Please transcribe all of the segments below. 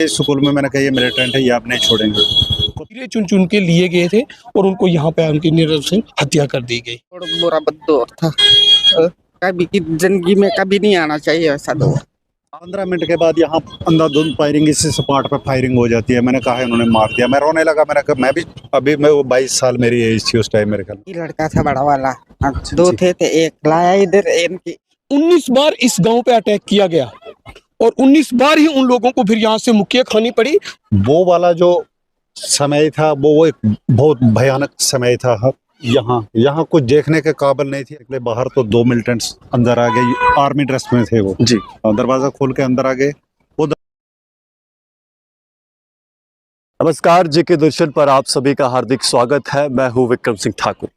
इस स्कूल में मैंने कहा ये मिलिटेंट है, ये आप नहीं छोड़ेंगे। हीरे चुन चुन के लिए गए थे और उनको यहाँ पे उनकी निर्दय से हत्या कर दी गई। और बुरा बददौर था, कभी की जिंदगी में कभी नहीं आना चाहिए ऐसा दौर। 15 मिनट के बाद यहाँ अंधाधुंध फायरिंग, इसी सपाट पे फायरिंग हो जाती है। मैंने कहा इन्होंने मार दिया, मैं रोने लगा। मैंने कहा मैं भी अभी मैं वो 22 साल मेरी एज थी उस टाइम मेरे ख्याल। ये लड़का था बड़ा वाला, दो थे एक लाया इधर इनकी। 19 बार इस गांव पे अटैक किया गया और 19 बार ही उन लोगों को फिर यहाँ से मुक्कियां खानी पड़ी। वो वाला जो समय था वो एक बहुत भयानक समय था। यहाँ कुछ देखने के काबिल नहीं थी। बाहर तो 2 मिलिटेंट्स अंदर आ गए, आर्मी ड्रेस में थे वो जी। दरवाजा खोल के अंदर आ गए। नमस्कार, जेके दर्शन पर आप सभी का हार्दिक स्वागत है। मैं हूं विक्रम सिंह ठाकुर।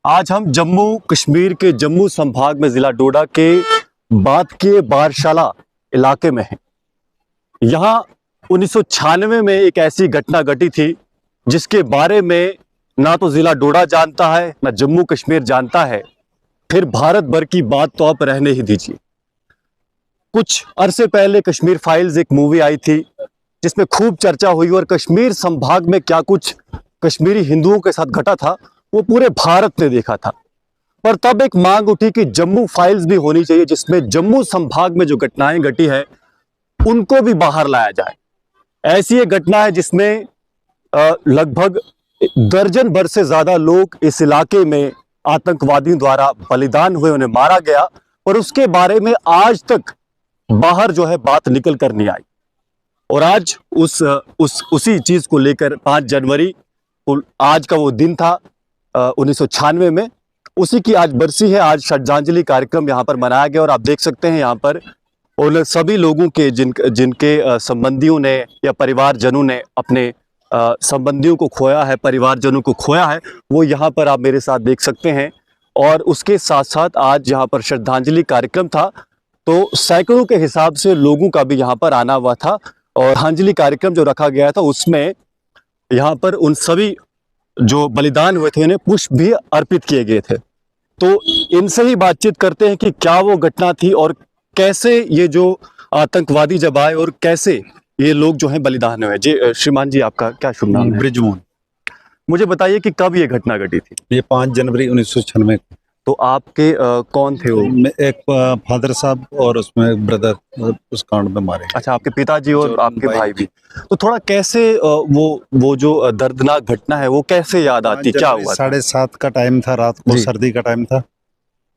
आज हम जम्मू कश्मीर के जम्मू संभाग में जिला डोडा के बात के बारशाला इलाके में हैं। यहाँ 1996 में एक ऐसी घटना घटी थी जिसके बारे में ना तो जिला डोडा जानता है, ना जम्मू कश्मीर जानता है, फिर भारत भर की बात तो आप रहने ही दीजिए। कुछ अरसे पहले कश्मीर फाइल्स एक मूवी आई थी जिसमें खूब चर्चा हुई और कश्मीर संभाग में क्या कुछ कश्मीरी हिंदुओं के साथ घटा था वो पूरे भारत ने देखा था। पर तब एक मांग उठी कि जम्मू फाइल्स भी होनी चाहिए, जिसमें जम्मू संभाग में जो घटनाएं घटी है उनको भी बाहर लाया जाए। ऐसी एक घटना है जिसमें लगभग दर्जन भर से ज्यादा लोग इस इलाके में आतंकवादियों द्वारा बलिदान हुए, उन्हें मारा गया और उसके बारे में आज तक बाहर जो है बात निकल कर नहीं आई। और आज उसी चीज को लेकर 5 जनवरी आज का वो दिन था 1996 में, उसी की आज बरसी है। आज श्रद्धांजलि कार्यक्रम यहाँ पर मनाया गया और आप देख सकते हैं यहाँ पर उन सभी लोगों के जिनके संबंधियों ने या परिवारजनों ने अपने संबंधियों को खोया है, परिवारजनों को खोया है, वो यहाँ पर आप मेरे साथ देख सकते हैं। और उसके साथ साथ आज यहाँ पर श्रद्धांजलि कार्यक्रम था तो सैकड़ों के हिसाब से लोगों का भी यहाँ पर आना हुआ था और श्रद्धांजलि कार्यक्रम जो रखा गया था उसमें यहाँ पर उन सभी जो बलिदान हुए थे उन्हें पुष्प भी अर्पित किए गए थे। तो इनसे ही बातचीत करते हैं कि क्या वो घटना थी और कैसे ये जो आतंकवादी जब आए और कैसे ये लोग जो हैं बलिदान हुए। जी श्रीमान जी, आपका क्या शुभ नाम है? ब्रिजमोहन। मुझे बताइए कि कब ये घटना घटी थी? ये 5 जनवरी 1996। तो आपके कौन थे वो? एक फादर साहब और उसमें ब्रदर उस कांड में मारे। अच्छा, आपके पिताजी और आपके भाई भी। तो थोड़ा कैसे वो जो दर्दनाक घटना है वो कैसे याद आती, क्या हुआ? 7:30 का टाइम था, रात को, सर्दी का टाइम था।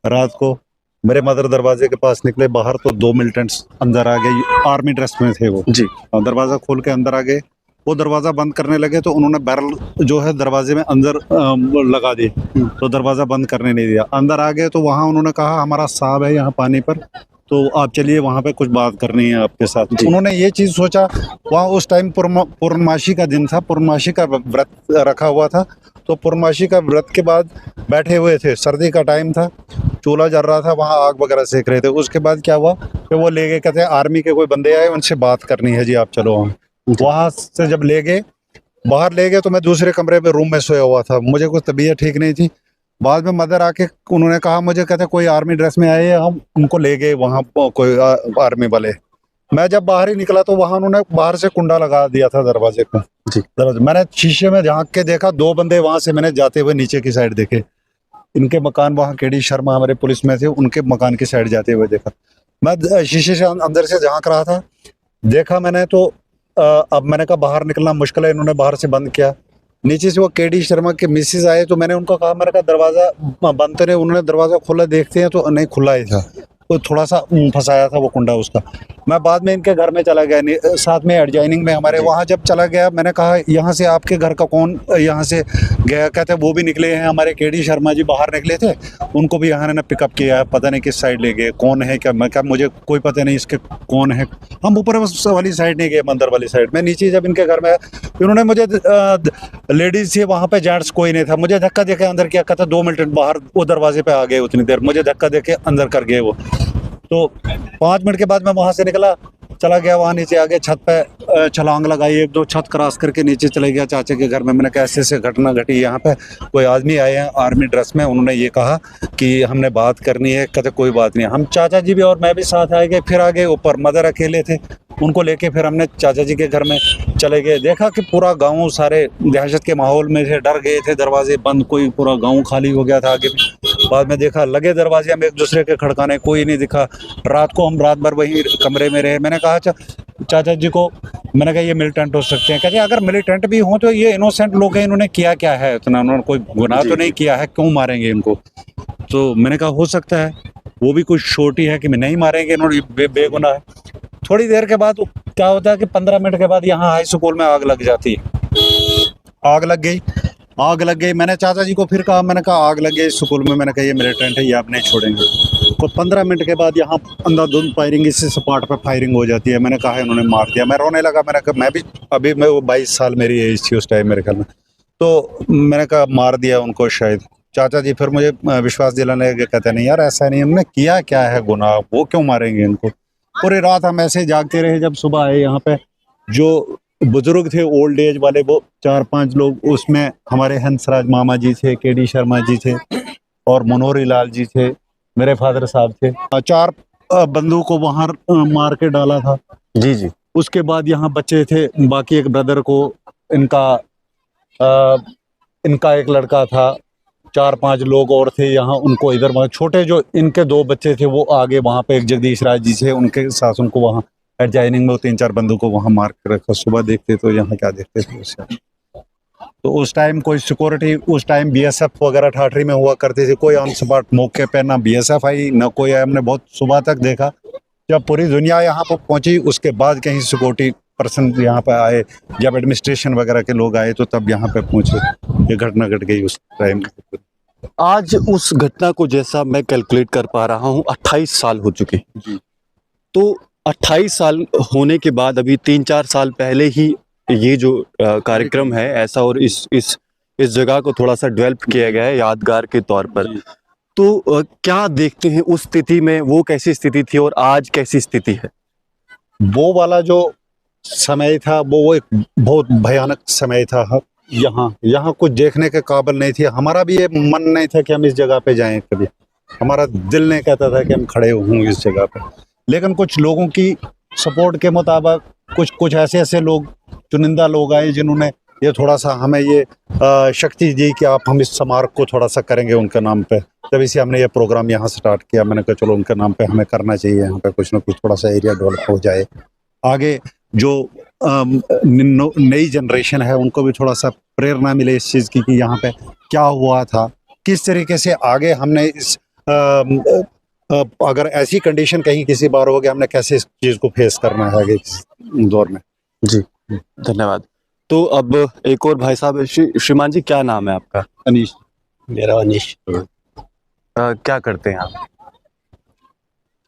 रात को मेरे मदर दरवाजे के पास निकले, बाहर तो 2 मिलिटेंट्स अंदर आ गए, आर्मी ड्रेस में थे वो जी। दरवाजा खोल के अंदर आ गए। वो दरवाजा बंद करने लगे तो उन्होंने बैरल जो है दरवाजे में अंदर लगा दी, तो दरवाजा बंद करने नहीं दिया। अंदर आ गए तो वहाँ उन्होंने कहा हमारा साहब है यहाँ पानी पर, तो आप चलिए वहाँ पे कुछ बात करनी है आपके साथ। उन्होंने ये चीज़ सोचा, वहाँ उस टाइम पूर्णमासी का दिन था, पूर्णमासी का व्रत रखा हुआ था। तो पूर्णमासी का व्रत के बाद बैठे हुए थे, सर्दी का टाइम था, चूल्हा जल रहा था, वहाँ आग वगैरह सेक रहे थे। उसके बाद क्या हुआ कि वो ले गए, कहते हैं आर्मी के कोई बंदे आए, उनसे बात करनी है जी, आप चलो। वहाँ से जब ले गए, बाहर ले गए तो मैं दूसरे कमरे में रूम में सोया हुआ था, मुझे कुछ तबीयत ठीक नहीं थी। बाद में मदर आके उन्होंने कहा मुझे, कहते कोई आर्मी ड्रेस में आए, हम उनको ले गए वहाँ कोई आर्मी वाले। मैं जब बाहर ही निकला तो वहाँ उन्होंने बाहर से कुंडा लगा दिया था दरवाजे को जी। मैंने शीशे में झांक के देखा, 2 बंदे वहाँ से मैंने जाते हुए नीचे की साइड देखे। इनके मकान वहाँ केडी शर्मा हमारे पुलिस में थे, उनके मकान की साइड जाते हुए देखा। मैं शीशे से अंदर से झांक रहा था, देखा मैंने तो अब मैंने कहा बाहर निकलना मुश्किल है, इन्होंने बाहर से बंद किया। नीचे से वो केडी शर्मा के मिसेज आए तो मैंने उनको कहा, मैंने कहा दरवाज़ा बंद करें। उन्होंने दरवाज़ा खोला, देखते हैं तो नहीं खुला ही था, वो थोड़ा सा फंसाया था वो कुंडा उसका। मैं बाद में इनके घर में चला गया, साथ में एडजॉइनिंग में हमारे, वहाँ जब चला गया मैंने कहा यहाँ से आपके घर का कौन यहाँ से गया? कहते वो भी निकले हैं, हमारे केडी शर्मा जी बाहर निकले थे, उनको भी यहाँ ने पिकअप किया है, पता नहीं किस साइड ले गए, कौन है क्या? मैं क्या, मुझे कोई पता नहीं इसके कौन है। हम ऊपर वाली साइड नहीं गए, मंदिर वाली साइड में। नीचे जब इनके घर में उन्होंने मुझे, लेडीज़ थी वहाँ पर, जेंट्स कोई नहीं था, मुझे धक्का देके अंदर किया। कहता 2 मिनट बाहर वो दरवाजे पर आ गए, उतनी देर मुझे धक्का देके अंदर कर गए वो। तो 5 मिनट के बाद मैं वहाँ से निकला, चला गया वहाँ नीचे, आगे छत पे छलांग लगाई, 1-2 छत क्रॉस करके नीचे चले गया चाचा के घर में। मैंने कहा ऐसे ऐसे घटना घटी, यहाँ पे कोई आदमी आए हैं आर्मी ड्रेस में, उन्होंने ये कहा कि हमने बात करनी है। कहते कोई बात नहीं। हम चाचा जी भी और मैं भी साथ आ गए, फिर आ गए ऊपर, मदर अकेले थे, उनको लेके फिर हमने चाचा जी के घर में चले गए। देखा कि पूरा गांव सारे दहशत के माहौल में थे, डर गए थे, दरवाजे बंद, कोई पूरा गांव खाली हो गया था आगे। बाद में देखा लगे दरवाजे हम एक दूसरे के खड़काने, कोई नहीं दिखा। रात को हम रात भर वहीं कमरे में रहे। मैंने कहा चाचा जी को, मैंने कहा ये मिलिटेंट हो सकते हैं। कहते अगर मिलिटेंट भी हों तो ये इनोसेंट लोग हैं, इन्होंने किया क्या है इतना, उन्होंने कोई गुनाह तो नहीं किया है, क्यों मारेंगे इनको। तो मैंने कहा हो सकता है वो भी कुछ छोटी है कि मैं नहीं मारेंगे, इन्होंने बेगुनाह है। थोड़ी देर के बाद क्या होता है कि 15 मिनट के बाद यहाँ हाई स्कूल में आग लग जाती है। आग लग गई। मैंने चाचा जी को फिर कहा, मैंने कहा आग लग गई स्कूल में, मैंने कहा ये मिलिटेंट है, ये आप नहीं छोड़ेंगे। तो 15 मिनट के बाद यहाँ अंधाधुंध फायरिंग, इसी सपाट पर फायरिंग हो जाती है। मैंने कहा इन्होंने मार दिया। मैं रोने लगा। मैंने कहा मैं भी अभी मैं वो 22 साल मेरी एज थी उस टाइम मेरे ख्याल में। तो मैंने कहा मार दिया उनको शायद। चाचा जी फिर मुझे विश्वास दिलाने लगे, कहते नहीं यार ऐसा नहीं, उन्होंने किया क्या है गुनाह, वो क्यों मारेंगे इनको। पूरी रात हम ऐसे जागते रहे। जब सुबह आए यहाँ पे जो बुजुर्ग थे ओल्ड एज वाले, वो 4-5 लोग, उसमें हमारे हंसराज मामा जी थे, केडी शर्मा जी थे और मनोहरी लाल जी थे, मेरे फादर साहब थे। 4 बंदूक को वहाँ मार के डाला था। जी। उसके बाद यहाँ बच्चे थे, बाकी एक ब्रदर को, इनका एक लड़का था, 4-5 लोग और थे यहाँ, उनको इधर वहाँ छोटे जो इनके 2 बच्चे थे वो आगे वहाँ पे एक जगदीश राज जी थे, उनके साथ उनको वहाँ एडजाइनिंग में 3-4 बंदूकों को वहाँ मार के रखा। सुबह देखते तो यहाँ क्या देखते थे उससे। तो उस टाइम कोई सिक्योरिटी, उस टाइम बीएसएफ वगैरह ठाठरी में हुआ करते थे, कोई ऑन स्पॉट मौके पे ना बीएसएफ आई ना कोई आया। हमने बहुत सुबह तक देखा। जब पूरी दुनिया यहाँ पर पहुंची उसके बाद कहीं सिक्योरिटी पर्सन यहाँ पे आए, जब एडमिनिस्ट्रेशन वगैरह के लोग आए तो तब यहाँ पे पहुंचे। ये घटना घट गई उस टाइम। आज उस घटना को जैसा मैं कैलकुलेट कर पा रहा हूँ 28 साल हो चुके। तो 28 साल होने के बाद अभी 3-4 साल पहले ही ये जो कार्यक्रम है ऐसा, और इस जगह को थोड़ा सा डेवलप किया गया है यादगार के तौर पर। तो क्या देखते हैं उस स्थिति में, वो कैसी स्थिति थी और आज कैसी स्थिति है? वो वाला जो समय था वो एक बहुत भयानक समय था। यहाँ कुछ देखने के काबिल नहीं थी। हमारा भी ये मन नहीं था कि हम इस जगह पे जाएं कभी। हमारा दिल नहीं कहता था कि हम खड़े हों इस जगह पे। लेकिन कुछ लोगों की सपोर्ट के मुताबिक कुछ ऐसे लोग, चुनिंदा लोग आए जिन्होंने ये थोड़ा सा हमें ये शक्ति दी कि आप हम इस स्मारक को थोड़ा सा करेंगे उनके नाम पे। तभी से हमने ये प्रोग्राम यहाँ स्टार्ट किया। मैंने कहा चलो उनके नाम पे हमें करना चाहिए, यहाँ पे कुछ ना कुछ थोड़ा सा एरिया डेवलप हो जाए। आगे जो नई जनरेशन है उनको भी थोड़ा सा प्रेरणा मिले इस चीज़ की कि यहाँ पे क्या हुआ था, किस तरीके से आगे हमने इस अगर ऐसी कंडीशन कहीं किसी बार हो गया, हमने कैसे इस चीज़ को फेस करना है आगे इस दौर में। जी धन्यवाद। तो अब एक और भाई साहब, श्रीमान जी क्या नाम है आपका? अनीश। मेरा अनीश। क्या करते हैं आप?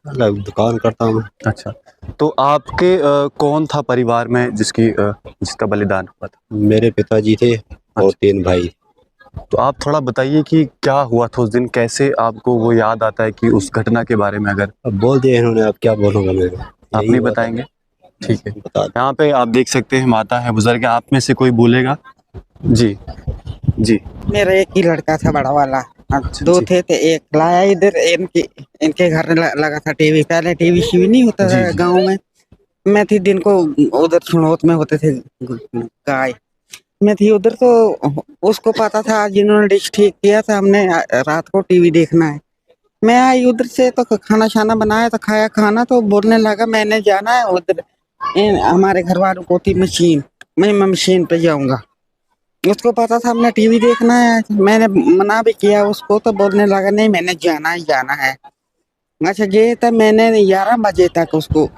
दुकान करता हूँ। अच्छा, तो आपके कौन था परिवार में जिसका बलिदान हुआ था? मेरे पिताजी थे और 3 भाई। तो आप थोड़ा बताइए कि क्या हुआ था उस दिन, कैसे आपको वो याद आता है कि उस घटना के बारे में? अगर अब बोल दिए इन्होंने, अब क्या बोलूँगा मैं। आप नहीं बताएंगे? ठीक है, बता। यहाँ पे आप देख सकते हैं माता है, बुजुर्ग है। आप में से कोई बोलेगा? जी। मेरा एक ही लड़का था बड़ा वाला। 2 थे तो एक लाया इधर, इनके घर लगा था टीवी। पहले टीवी नहीं होता था गांव में। मैं थी दिन को उधर छुड़ौत में होते थे गाय, मैं थी उधर। तो उसको पता था जिन्होंने डिश ठीक किया था, हमने रात को टीवी देखना है। मैं आई उधर से तो खाना शाना बनाया तो खाया खाना, तो बोलने लगा मैंने जाना है उधर, हमारे घर वालों को थी मशीन, मैं मशीन पे जाऊंगा। उसको पता था हमने टीवी देखना है। मैंने मना भी किया उसको, तो बोलने लगा नहीं मैंने जाना है। अच्छा गए तब मैंने 11 बजे तक उसको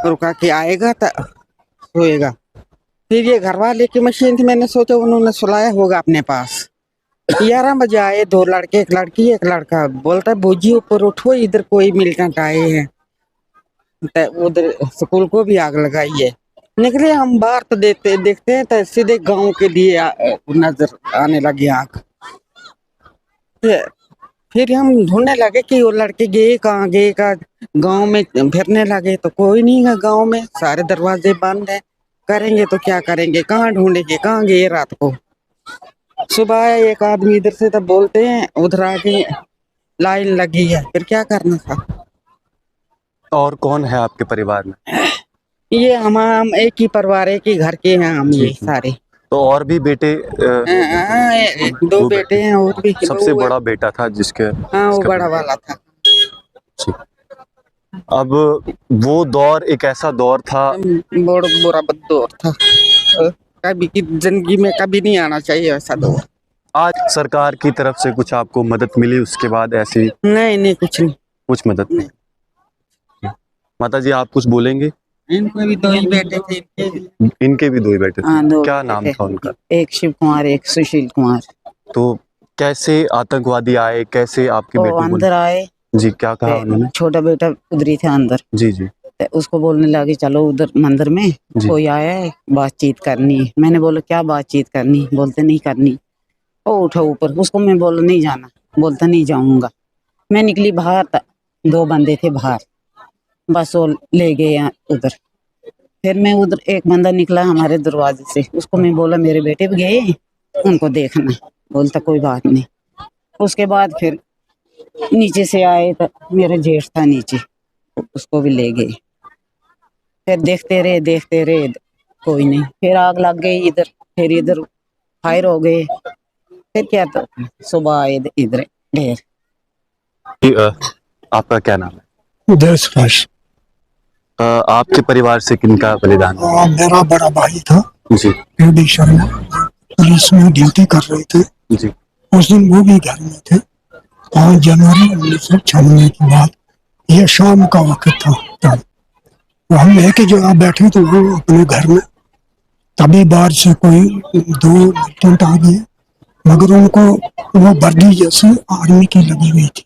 रुका कि आएगा तो सोएगा। फिर ये घर वाले की मशीन थी, मैंने सोचा उन्होंने सुलाया होगा अपने पास। 11 बजे आए 2 लड़के, एक लड़की एक लड़का। बोलता है भूजी ऊपर उठो, इधर कोई मिलिटेंट आए हैं। तो उधर स्कूल को भी आग लगाई है। निकले हम बाहर तो देखते हैं तो सीधे गांव के लिए नजर आने लगी आग। फिर हम ढूंढने लगे कि वो लड़के गए का गांव में फिरने लगे तो कोई नहीं है गांव में, सारे दरवाजे बंद है। करेंगे तो क्या करेंगे, कहाँ ढूंढेंगे, कहाँ गए रात को। सुबह एक आदमी इधर से तब बोलते हैं उधर आके लाइन लगी है, फिर क्या करना था। और कौन है आपके परिवार में? ये हम एक ही परिवार, एक ही घर के हैं हम, ये सारे। तो और भी बेटे दो बेटे हैं और भी। सबसे बड़ा बेटा था जिसके हाँ, वो बड़ा वाला था। अब वो दौर एक ऐसा दौर था, बहुत बुरा दौर था, कभी की जिंदगी में कभी नहीं आना चाहिए ऐसा दौर। आज सरकार की तरफ से कुछ आपको मदद मिली उसके बाद? ऐसी नहीं, कुछ नहीं, कुछ मदद नहीं। माता जी आप कुछ बोलेंगे? इनको भी दो ही बेटे थे, इनके भी दो ही बेटे थे। हाँ, दो क्या बेटे नाम थे। था उनका? एक शिव कुमार, एक सुशील कुमार। तो कैसे आतंकवादी आए, कैसे आपके वो बेटे को? अंदर आए जी, क्या कहा उन्होंने? छोटा बेटा उधर ही था अंदर। जी जी। तो उसको बोलने लगे चलो उधर मंदिर में कोई आया है, बातचीत करनी है। मैंने बोला क्या बातचीत करनी? बोलते नहीं करनी। वो उठा ऊपर, उसको मैं बोला नहीं जाना, बोलता नहीं जाऊंगा। मैं निकली बाहर, दो बंदे थे बाहर, बस वो ले गए उधर। फिर मैं उधर एक बंदा निकला हमारे दरवाजे से, उसको मैं बोला मेरे बेटे भी गए, उनको देखना। बोलता कोई बात नहीं। उसके बाद फिर नीचे से आए तो मेरा जेठ था नीचे, उसको भी ले गए। फिर देखते रहे कोई नहीं। फिर आग लग गई इधर, फिर इधर फायर हो गए। फिर क्या, तो सुबह आए इधर ढेर। आपका क्या नाम है? देश आपके परिवार से किनका बलिदान हुआ? मेरा बड़ा भाई था जी पी शर्मा, पुलिस में ड्यूटी कर रहे थे। जी। उस दिन वो भी घर में थे। 5 जनवरी 1996 की बात, ये शाम का वक्त था। तब हम एक ही जगह बैठे थे वो अपने घर में, तभी बाहर से कोई 2 मिलिटेंट आ गए, मगर उनको वो वर्दी जैसे आर्मी की लगी हुई थी,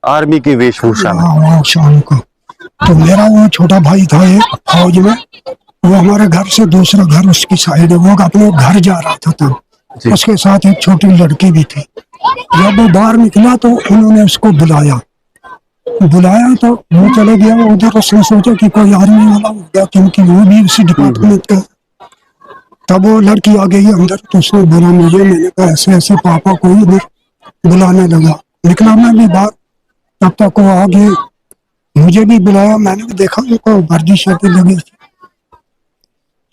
आर्मी की वेशभूषा में। हाँ, शाम को। तो मेरा वो छोटा भाई था एक फौज में, वो हमारे घर से दूसरा घर उसकी साइड है, वो अपने घर जा रहा था तब। उसके साथ एक छोटी लड़की भी थी। जब वो बाहर निकला तो उन्होंने उसको बुलाया तो वो चले गया उधर। उसने सोचा कि कोई आर्मी वाला होगा, क्योंकि वो भी उसी डिपार्टमेंट का। तब वो लड़की आ गई अंदर, तो उसने बोला मुझे, मैंने कहा ऐसे ऐसे पापा को इधर बुलाने लगा। निकला मैं भी बाहर, तब तक वो आ गए, मुझे भी बुलाया। मैंने भी देखा उनको वर्दी शर्ट लगी।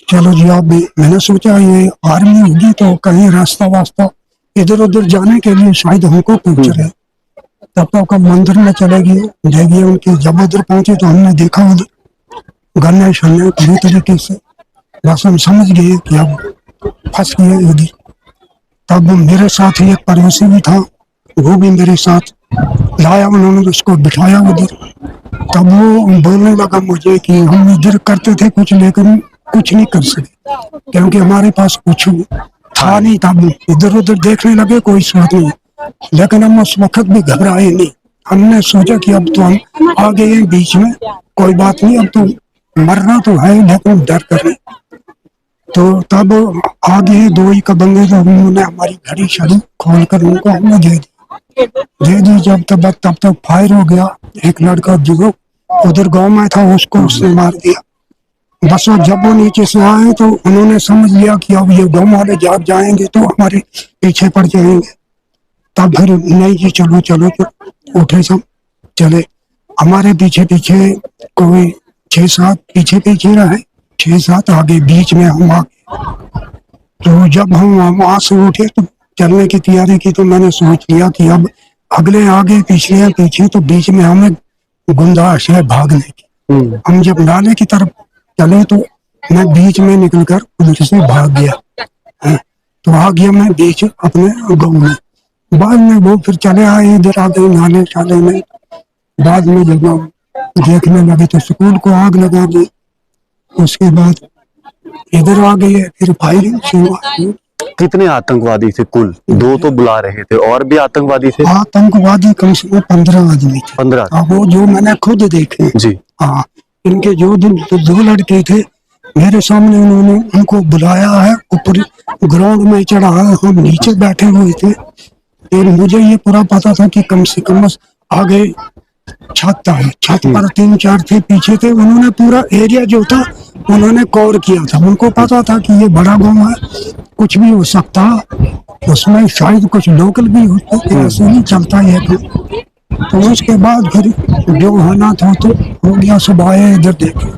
चलो जी आप भी, मैंने सोचा ये आर्मी होगी तो कहीं रास्ता वास्ता इधर उधर जाने के लिए शायद हमको पूछ रहे। तब तक हम मंदिर में चले गए उनके। जब उधर पहुंचे तो हमने देखा उधर गन्ने शन्ने पूरी तरीके से, बस हम समझ गए कि अब फंस गए उधर। तब मेरे साथ ही एक पड़ोसी भी था, वो भी मेरे साथ लाया, उन्होंने उसको बिठाया उधर। तब वो बोलने लगा मुझे कि हम इधर करते थे कुछ, लेकिन कुछ नहीं कर सके, क्योंकि हमारे पास कुछ था नहीं। तब इधर उधर देखने लगे, कोई बात नहीं, लेकिन हम उस वक्त भी घबराए नहीं। हमने सोचा कि अब तो हम आ गए हैं बीच में, कोई बात नहीं, अब तो मरना तो है, लेकिन डर कर रहे। तो तब आगे 2 ही का बंदे, तो उन्होंने हमारी घड़ी शड़ी खोल कर उनको हमने दे दी। जब तब तक फायर हो गया। एक लड़का जो उधर गांव में था उसको उसने मार दिया। बस जब वो नीचे से आए तो उन्होंने समझ लिया कि अब ये गांव वाले जाग जाएंगे तो हमारे पीछे पड़ जाएंगे। तब फिर नहीं जी चलो तो उठे, सब चले। हमारे पीछे कोई 6-7 पीछे रहे, 6-7 आगे, बीच में हम आ गए। तो जब हम वहां से उठे तो चलने की तैयारी की, तो मैंने सोच लिया कि अब अगले आगे पिछले पीछे, तो बीच में हमें गुंजाइश है भागने की। हम जब नाले की तरफ चले तो मैं बीच में निकलकर उधर से भाग गया। तो आ गया मैं बीच अपने गाँव में। बाद में वो फिर चले आए इधर आ गए नाले शाले में। बाद में जब देखने लगे तो स्कूल को आग लगा दी। उसके बाद इधर आ गए, फिर फायरिंग शुरू हुई। कितने आतंकवादी थे कुल? 2 तो बुला रहे थे, और भी आतंकवादी थे? आतंकवादी कम से कम 15 आदमी थे। 15? वो जो मैंने खुद देखे जी। हाँ, इनके जो 2 लड़के थे मेरे सामने, उन्होंने उनको बुलाया है, ऊपर ग्राउंड में चढ़ा है, हम नीचे बैठे हुए थे। फिर मुझे ये पूरा पता था कि कम से कम आगे छत है, छत पर 3-4 थे, पीछे थे। उन्होंने पूरा एरिया जो था उन्होंने कवर किया था। उनको पता था कि ये बड़ा गांव है, कुछ भी हो सकता, उसमें शायद कुछ लोकल भी होते, ऐसे नहीं चलता है। तो उसके बाद फिर जो हालात हो तो हो गया, सब आए इधर देखे।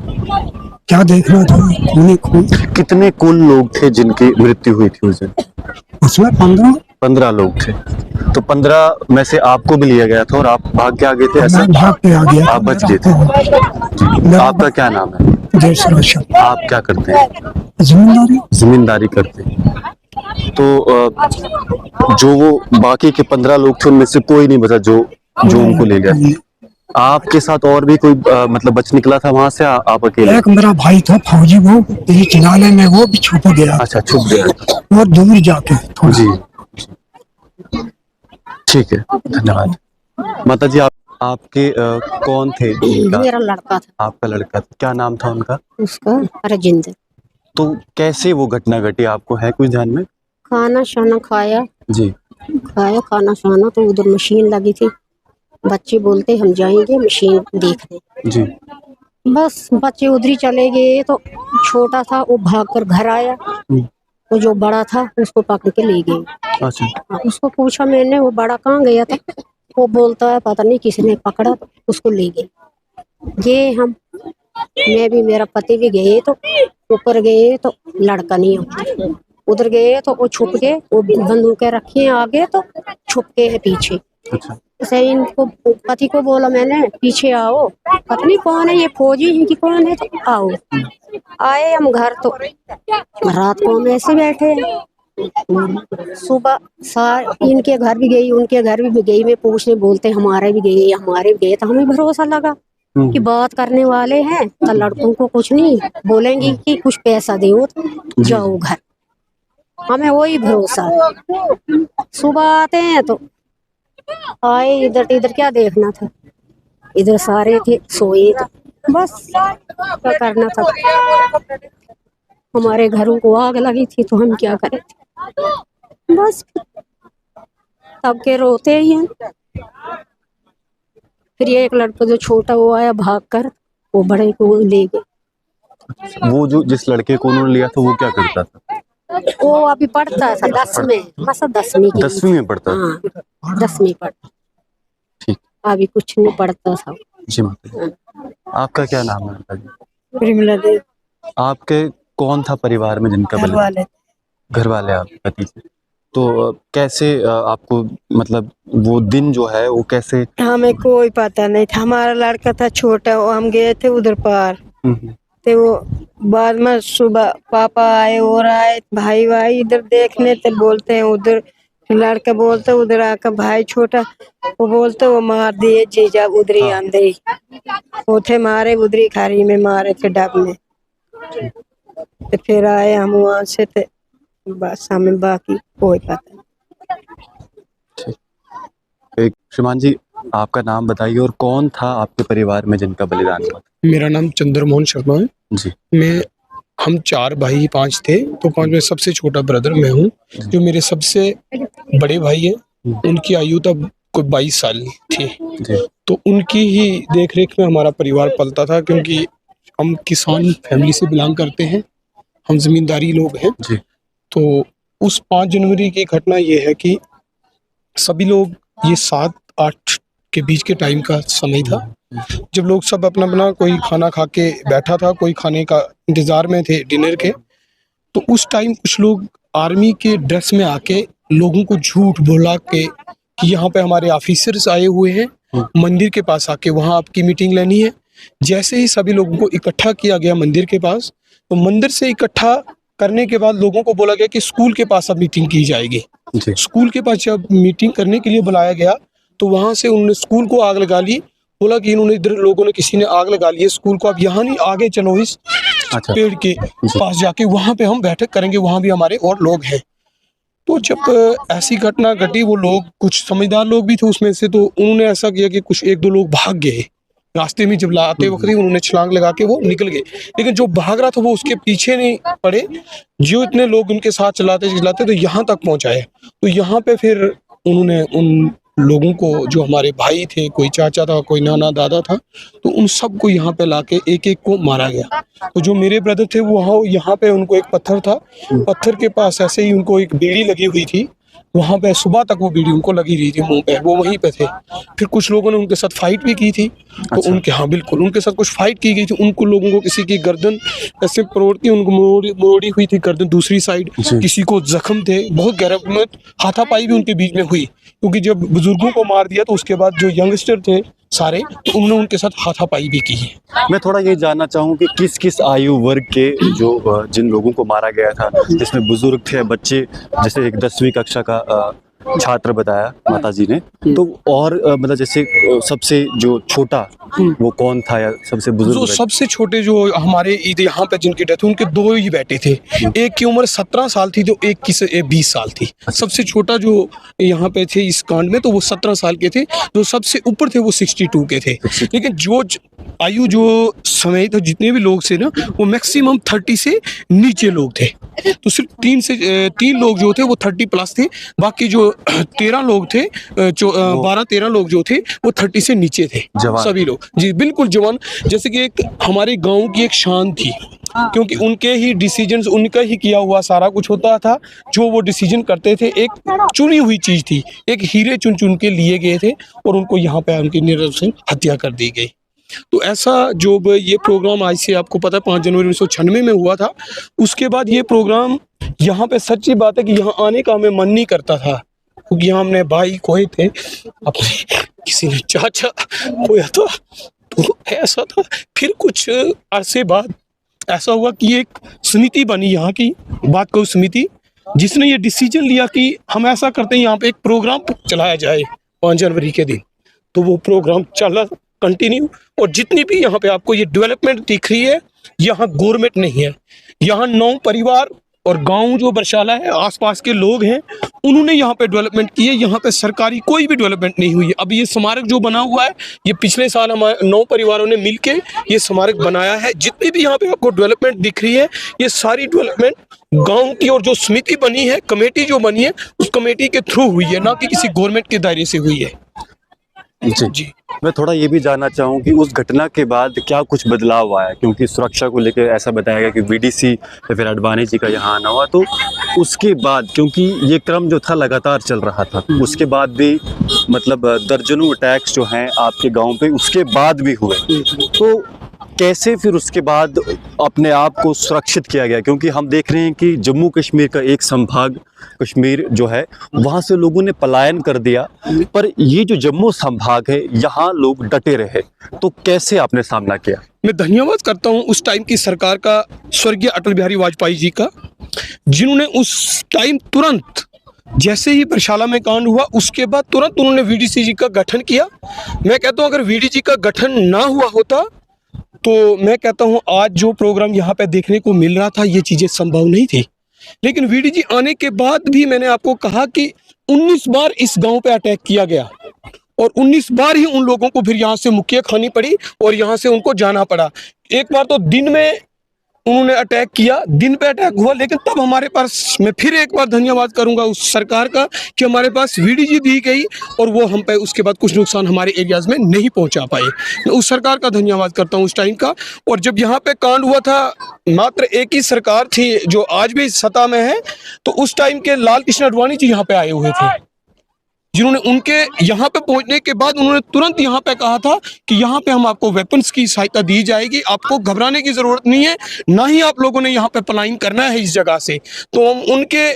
क्या देखना था, खून ही खून। कितने कुल लोग थे जिनकी मृत्यु हुई थी उस दिन? उसमें 15 लोग थे। तो 15 में से आपको भी लिया गया था और आप भाग के आ गए थे, ऐसा? मैं भाग के आ गया। आप बच गए थे। मेरा आपका क्या नाम है? देश रक्षक। आप क्या करते हैं? जिम्मेदारी जिम्मेदारी करते हैं। तो जो वो बाकी के 15 लोग थे उनमें से कोई नहीं बचा जो उनको ले गया। आपके साथ और भी कोई मतलब बच निकला था वहां से? आप अकेले? एक मेरा भाई था फौजी, वो बीच नाले में वो भी छुप गया। अच्छा, छुप गया। और दूर जाके थोड़ा। जी, ठीक है, धन्यवाद। माता जी, आपके कौन थे इनका? मेरा लड़का था। आपका लड़का था, क्या नाम था उनका? उसका राजेंद्र। तो कैसे वो घटना घटी, आपको है कुछ ध्यान में? खाना शाना खाया जी खाना शाना, तो उधर मशीन लगी थी। बच्चे बोलते हम जाएंगे मशीन देखने। जी। बस बच्चे उधर ही चले गए। तो छोटा था वो भागकर घर आया, तो जो बड़ा था उसको पकड़ के ले गए। अच्छा। उसको पूछा मैंने, वो बड़ा कहाँ गया था? वो बोलता है पता नहीं किसने पकड़ा, तो उसको ले गए हम। मैं भी मेरा पति भी गए, तो ऊपर गए तो लड़का नहीं होता। उधर गए तो वो छुप के, वो बंदूकें रखी हैं आगे, तो छुप के है पीछे। अच्छा। सही इनको पति को बोला मैंने पीछे आओ, पता नहीं कौन है ये, फौजी है कि कौन है, तो आओ। आए हम घर, तो रात को हम ऐसे बैठे हैं। सुबह इनके घर भी गई, उनके घर भी गई, मैं पूछने, बोलते हमारे भी गए। तो हमें भरोसा लगा कि बात करने वाले हैं, तो लड़कों को कुछ नहीं बोलेंगी कि कुछ पैसा दो तो जाओ घर। हमें वही भरोसा है। सुबह आते हैं तो आए, इधर क्या देखना था, इधर सारे थे सोए, तो बस क्या करना था। हमारे घरों को आग लगी थी तो हम क्या करें थे। बस तब के रोते ही हैं। फिर ये एक लड़का जो छोटा वो आया भागकर, वो बड़े को ले गए। वो जो जिस लड़के को उन्होंने लिया था वो क्या करता था? वो अभी पढ़ता था 10 में, बस 10वीं में पढ़ता था। हाँ 10वीं पढ़ता। ठीक। अभी कुछ नहीं पढ़ता था। जी माता जी। आपका क्या नाम है माता जी? प्रेमला देवी। आपके कौन था परिवार में जिनका घर वाले। घर वाले आपके पति से? तो कैसे आपको मतलब वो दिन जो है वो कैसे? हमें कोई पता नहीं था, हमारा लड़का था छोटा, वो हम गए थे उधर पार। तो वो बाद में सुबह पापा आए और आए भाई इधर देखने, तो बोलते हैं उधर, लड़का बोलते उधर आकर भाई छोटा, वो बोलते वो मार दिए जीजा उधर ही अंदर ही। वो थे मारे उधर ही खारी में मारे थे डब में। तो फिर आए हम वहाँ से, थे बस हमें बाकी कोई पता नहीं। एक श्रीमान जी, आपका नाम बताइए और कौन था आपके परिवार में जिनका बलिदान हुआ? मेरा नाम चंद्रमोहन शर्मा है जी। हम 4 भाई 5 थे, तो 5 में सबसे छोटा ब्रदर मैं हूँ। जो मेरे सबसे बड़े भाई हैं, उनकी आयु तब कोई 22 साल थी। तो उनकी ही देख रेख में हमारा परिवार पलता था, क्योंकि हम किसान फैमिली से बिलोंग करते हैं, हम जमींदारी लोग हैं। तो उस 5 जनवरी की घटना ये है कि सभी लोग, ये 7-8 के बीच के टाइम का समय था, जब लोग सब अपना अपना, कोई खाना खा के बैठा था, कोई खाने का इंतजार में थे डिनर के। तो उस टाइम कुछ लोग आर्मी के ड्रेस में आके लोगों को झूठ बोला के कि यहाँ पे हमारे ऑफिसर्स आए हुए हैं, मंदिर के पास आके वहाँ आपकी मीटिंग लेनी है। जैसे ही सभी लोगों को इकट्ठा किया गया मंदिर के पास, तो मंदिर से इकट्ठा करने के बाद लोगों को बोला गया कि स्कूल के पास अब मीटिंग की जाएगी। स्कूल के पास जब मीटिंग करने के लिए बुलाया गया, तो वहां से उन्होंने स्कूल को आग लगा ली। बोला कि इन्होंने इधर लोगों ने, किसी ने आग लगा ली है स्कूल को, अब यहाँ नहीं, आगे चलो इस पेड़ के पास जाके, वहां पे हम बैठक करेंगे, वहां भी हमारे और लोग हैं। तो जब ऐसी घटना घटी, वो लोग, कुछ समझदार लोग भी थे उसमें से, तो उन्होंने ऐसा किया कि कुछ 1-2 लोग भाग गए। रास्ते में जब लाते वक्त उन्होंने छलांग लगा के वो निकल गए, लेकिन जो भाग रहा था वो उसके पीछे नहीं पड़े। जो इतने लोग उनके साथ चलाते तो यहाँ तक पहुँचाए। तो यहाँ पे फिर उन्होंने उन लोगों को, जो हमारे भाई थे, कोई चाचा था, कोई नाना दादा था, तो उन सबको यहाँ पे लाके एक को मारा गया। तो जो मेरे ब्रदर थे वो यहाँ पे उनको एक पत्थर था, पत्थर के पास ऐसे ही उनको एक बेड़ी लगी हुई थी, वहाँ पे सुबह तक वो बीड़ी उनको लगी रही थी मुंह पे, वो वहीं पे थे। फिर कुछ लोगों ने उनके साथ फाइट भी की थी, तो उनके, हाँ बिल्कुल, उनके साथ कुछ फाइट की गई थी। उनको लोगों को किसी की गर्दन ऐसे प्रवृत्ति, उनको मोड़ी हुई थी गर्दन दूसरी साइड, किसी को जख्म थे, बहुत गहरा हाथापाई भी उनके बीच में हुई, क्योंकि जब बुजुर्गों को मार दिया तो उसके बाद जो यंगस्टर थे सारे, तो उन्होंने उनके साथ हाथापाई भी की है। मैं थोड़ा ये जानना चाहूँ कि किस किस आयु वर्ग के जो जिन लोगों को मारा गया था, जिसमें बुजुर्ग थे, बच्चे, जैसे एक 10वीं कक्षा का छात्र बताया माताजी ने, तो और मतलब जैसे सबसे जो छोटा वो कौन था, या सबसे बुजुर्ग? जो सबसे छोटे जो हमारे यहाँ पे जिनकी डेथ हुई, उनके 2 ही बेटे थे। एक की उम्र 17 साल थी, जो एक की 20 साल थी। सबसे छोटा जो यहाँ पे थे इस कांड में, तो वो 17 साल के थे। जो सबसे ऊपर थे वो 62 के थे। लेकिन जो आयु जो समय था, जितने भी लोग थे ना, वो मैक्सिमम 30 से नीचे लोग थे। तो सिर्फ 3 लोग जो थे वो 30 प्लस थे, बाकी जो 13 लोग थे, 12-13 लोग जो थे वो 30 से नीचे थे, सभी लोग। जी बिल्कुल जवान, जैसे कि एक हमारे गांव की एक शान थी, क्योंकि उनके ही डिसीजंस, उनका ही किया हुआ सारा कुछ होता था। जो वो डिसीजन करते थे, एक चुनी हुई चीज थी, एक हीरे चुन चुन के लिए गए थे, और उनको यहाँ पे उनकी निर्दोष हत्या कर दी गई। तो ऐसा जो ये प्रोग्राम आज से आपको पता है 5 जनवरी 1996 में हुआ था, उसके बाद ये प्रोग्राम यहाँ पे, सच्ची बात है कि यहाँ आने का हमें मन नहीं करता था, क्योंकि यहाँ हमने भाई खोए थे, अपने किसी ने चाचा खोया था, तो ऐसा था। फिर कुछ अरसे बाद ऐसा हुआ कि एक समिति बनी यहाँ की, बात को समिति, जिसने ये डिसीजन लिया कि हम ऐसा करते हैं, यहाँ पे एक प्रोग्राम चलाया जाए 5 जनवरी के दिन। तो वो प्रोग्राम चला कंटिन्यू, और जितनी भी यहाँ पे आपको ये डेवलपमेंट दिख रही है, यहाँ गवर्नमेंट नहीं है, यहाँ 9 परिवार और गांव जो बरशाला है, आसपास के लोग हैं, उन्होंने यहाँ पे डेवलपमेंट की है। यहाँ पे सरकारी कोई भी डेवलपमेंट नहीं हुई है। अब ये स्मारक जो बना हुआ है, ये पिछले साल हमारे 9 परिवारों ने मिलके ये स्मारक बनाया है। जितनी भी यहाँ पे आपको डेवलपमेंट दिख रही है, ये सारी डेवलपमेंट गांव की, और जो समिति बनी है, कमेटी जो बनी है, उस कमेटी के थ्रू हुई है, ना कि किसी गवर्नमेंट के दायरे से हुई है। जी, मैं थोड़ा ये भी जानना चाहूँ कि उस घटना के बाद क्या कुछ बदलाव आया, क्योंकि सुरक्षा को लेकर ऐसा बताया गया कि वीडीसी या फिर अडवाणी जी का यहाँ आना हुआ, तो उसके बाद, क्योंकि ये क्रम जो था लगातार चल रहा था, उसके बाद भी मतलब दर्जनों अटैक्स जो हैं आपके गांव पे उसके बाद भी हुए, तो कैसे फिर उसके बाद अपने आप को सुरक्षित किया गया? क्योंकि हम देख रहे हैं कि जम्मू कश्मीर का एक संभाग कश्मीर जो है, वहाँ से लोगों ने पलायन कर दिया, पर ये जो जम्मू संभाग है, यहाँ लोग डटे रहे, तो कैसे आपने सामना किया? मैं धन्यवाद करता हूँ उस टाइम की सरकार का, स्वर्गीय अटल बिहारी वाजपेयी जी का, जिन्होंने उस टाइम तुरंत, जैसे ही बरशाला में कांड हुआ, उसके बाद तुरंत उन्होंने वीडीसी जी का गठन किया। मैं कहता हूँ अगर वीडीसी का गठन ना हुआ होता, तो मैं कहता हूँ आज जो प्रोग्राम यहाँ पे देखने को मिल रहा था, ये चीजें संभव नहीं थी। लेकिन वीडी जी आने के बाद भी मैंने आपको कहा कि 19 बार इस गांव पे अटैक किया गया, और 19 बार ही उन लोगों को फिर यहाँ से मुक्कियां खानी पड़ी, और यहाँ से उनको जाना पड़ा। एक बार तो दिन में उन्होंने अटैक किया, दिन पे अटैक हुआ, लेकिन तब हमारे पास, मैं फिर एक बार धन्यवाद करूंगा उस सरकार का कि हमारे पास वीडीजी दी गई, और वो हम पे उसके बाद कुछ नुकसान हमारे एरियाज में नहीं पहुंचा पाए। मैं उस सरकार का धन्यवाद करता हूं उस टाइम का। और जब यहाँ पे कांड हुआ था, मात्र एक ही सरकार थी जो आज भी सत्ता में है, तो उस टाइम के लाल कृष्ण आडवाणी जी यहाँ पे आए हुए थे, जिन्होंने उनके यहाँ पे पहुंचने के बाद उन्होंने तुरंत यहाँ पे कहा था कि यहाँ पे हम आपको वेपन्स की सहायता दी जाएगी, आपको घबराने की जरूरत नहीं है, ना ही आप लोगों ने यहाँ पे पलायन करना है इस जगह से। तो हम उनके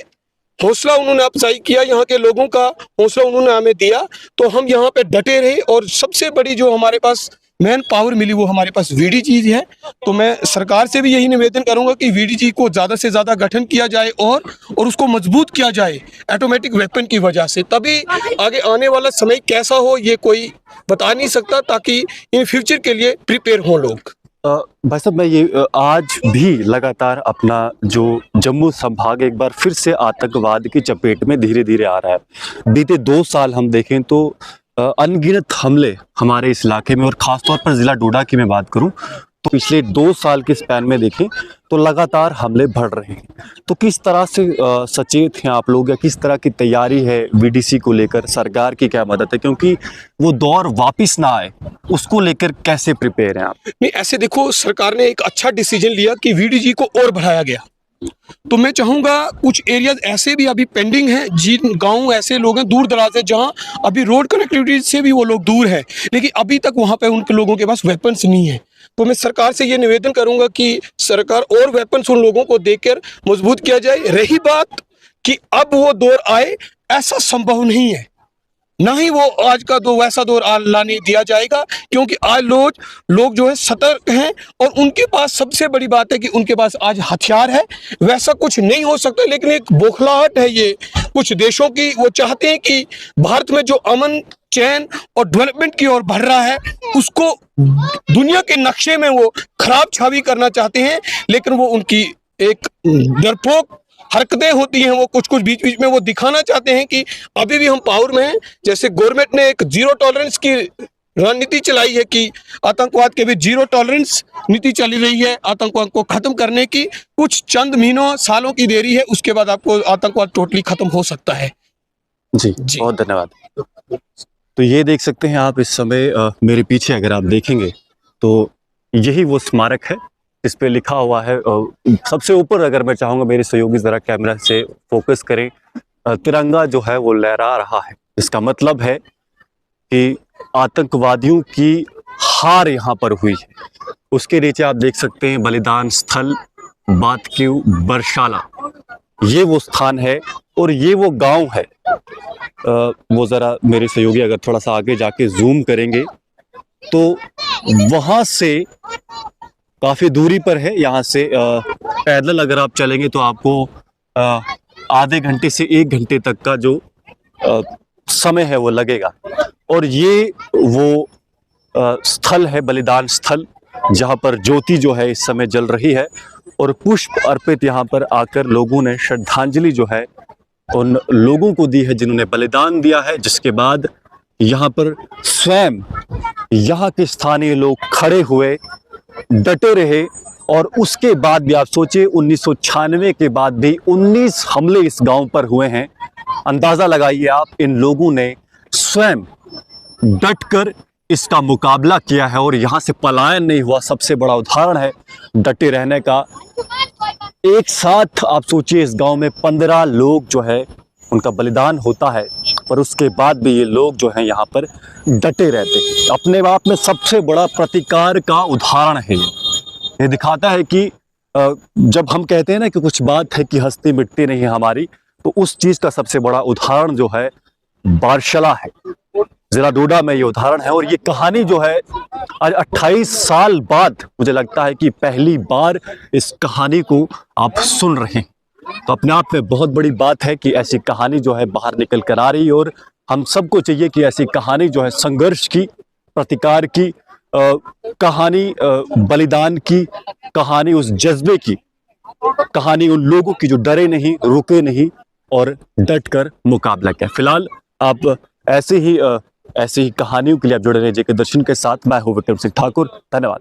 हौसला उन्होंने अफजाई किया, यहाँ के लोगों का हौसला उन्होंने हमें दिया, तो हम यहाँ पे डटे रहे। और सबसे बड़ी जो हमारे पास मैन पावर मिली वो हमारे पास वीडीजी है। तो मैं सरकार से भी यही निवेदन करूंगा कि वीडीजी को ज़्यादा से ज़्यादा गठन किया जाए और उसको मजबूत किया जाए ऑटोमेटिक वेपन की वजह से। तभी आगे आने वाला समय कैसा हो ये कोई बता नहीं सकता, ताकि इन फ्यूचर के लिए प्रिपेयर हों लोग। भाई साहब, मैं ये आज भी लगातार अपना जो जम्मू संभाग एक बार फिर से आतंकवाद की चपेट में धीरे धीरे आ रहा है। बीते 2 साल हम देखें तो अनगिनत हमले हमारे इस इलाके में, और ख़ासतौर पर ज़िला डोडा की मैं बात करूं तो पिछले 2 साल के स्पैन में देखें तो लगातार हमले बढ़ रहे हैं। तो किस तरह से सचेत हैं आप लोग, या किस तरह की तैयारी है वीडीसी को लेकर? सरकार की क्या मदद है, क्योंकि वो दौर वापस ना आए, उसको लेकर कैसे प्रिपेयर हैं आप? नहीं, ऐसे देखो, सरकार ने एक अच्छा डिसीजन लिया कि वीडीजी को और बढ़ाया गया, तो मैं चाहूंगा कुछ एरियाज ऐसे भी अभी पेंडिंग हैं, जिन गांव ऐसे लोग हैं दूर दराज है जहां अभी रोड कनेक्टिविटी से भी वो लोग दूर है, लेकिन अभी तक वहां पे उनके लोगों के पास वेपन्स नहीं है। तो मैं सरकार से ये निवेदन करूंगा कि सरकार और वेपन्स उन लोगों को देकर मजबूत किया जाए। रही बात कि अब वो दौर आए, ऐसा संभव नहीं है, ना ही वो आज का दो वैसा दौर लाने दिया जाएगा, क्योंकि आज लोग जो है सतर्क हैं और उनके पास सबसे बड़ी बात है कि उनके पास आज हथियार है। वैसा कुछ नहीं हो सकता, लेकिन एक बौखलाहट है ये कुछ देशों की। वो चाहते हैं कि भारत में जो अमन चैन और डेवलपमेंट की ओर बढ़ रहा है उसको दुनिया के नक्शे में वो खराब छावी करना चाहते हैं, लेकिन वो उनकी एक डरपोक हरकतें होती हैं। वो कुछ बीच बीच में वो दिखाना चाहते हैं कि अभी भी हम पावर में हैं। जैसे गवर्नमेंट ने एक जीरो टॉलरेंस की रणनीति चलाई है कि आतंकवाद के भी जीरो टॉलरेंस नीति चली रही है आतंकवाद को खत्म करने की। कुछ चंद महीनों सालों की देरी है, उसके बाद आपको आतंकवाद टोटली खत्म हो सकता है। जी बहुत धन्यवाद। तो ये देख सकते हैं आप इस समय मेरे पीछे अगर आप देखेंगे तो यही वो स्मारक है इस पे लिखा हुआ है। सबसे ऊपर अगर मैं चाहूँगा मेरे सहयोगी ज़रा कैमरा से फोकस करें, तिरंगा जो है वो लहरा रहा है। इसका मतलब है कि आतंकवादियों की हार यहाँ पर हुई है। उसके नीचे आप देख सकते हैं बलिदान स्थल बातक्यू बरशाला, ये वो स्थान है और ये वो गांव है। वो ज़रा मेरे सहयोगी अगर थोड़ा सा आगे जाके जूम करेंगे तो वहाँ से काफ़ी दूरी पर है। यहाँ से पैदल अगर आप चलेंगे तो आपको आधे घंटे से 1 घंटे तक का जो समय है वो लगेगा। और ये वो स्थल है, बलिदान स्थल, जहाँ पर ज्योति जो है इस समय जल रही है और पुष्प अर्पित यहाँ पर आकर लोगों ने श्रद्धांजलि जो है उन लोगों को दी है जिन्होंने बलिदान दिया है। जिसके बाद यहाँ पर स्वयं यहाँ के स्थानीय लोग खड़े हुए, डटे रहे। और उसके बाद भी आप सोचिए 1996 के बाद भी 19 हमले इस गांव पर हुए हैं। अंदाजा लगाइए आप, इन लोगों ने स्वयं डटकर इसका मुकाबला किया है और यहाँ से पलायन नहीं हुआ। सबसे बड़ा उदाहरण है डटे रहने का। एक साथ आप सोचिए इस गांव में 15 लोग जो है उनका बलिदान होता है, पर उसके बाद भी ये लोग जो हैं यहाँ पर डटे रहते हैं। अपने आप में सबसे बड़ा प्रतिकार का उदाहरण है ये दिखाता है कि जब हम कहते हैं ना कि कुछ बात है कि हस्ती मिटती नहीं है हमारी, तो उस चीज़ का सबसे बड़ा उदाहरण जो है बारशाला है, जिला डोडा में ये उदाहरण है। और ये कहानी जो है आज 28 साल बाद मुझे लगता है कि पहली बार इस कहानी को आप सुन रहे हैं। तो अपने आप में बहुत बड़ी बात है कि ऐसी कहानी जो है बाहर निकल कर आ रही है और हम सबको चाहिए कि ऐसी कहानी जो है संघर्ष की, प्रतिकार की कहानी, बलिदान की कहानी, उस जज्बे की कहानी, उन लोगों की जो डरे नहीं, रुके नहीं और डट कर मुकाबला किया। फिलहाल आप ऐसे ही कहानियों के लिए आप जुड़े रहिए जेके दर्शन के साथ। मैं हूं विक्रम सिंह ठाकुर, धन्यवाद।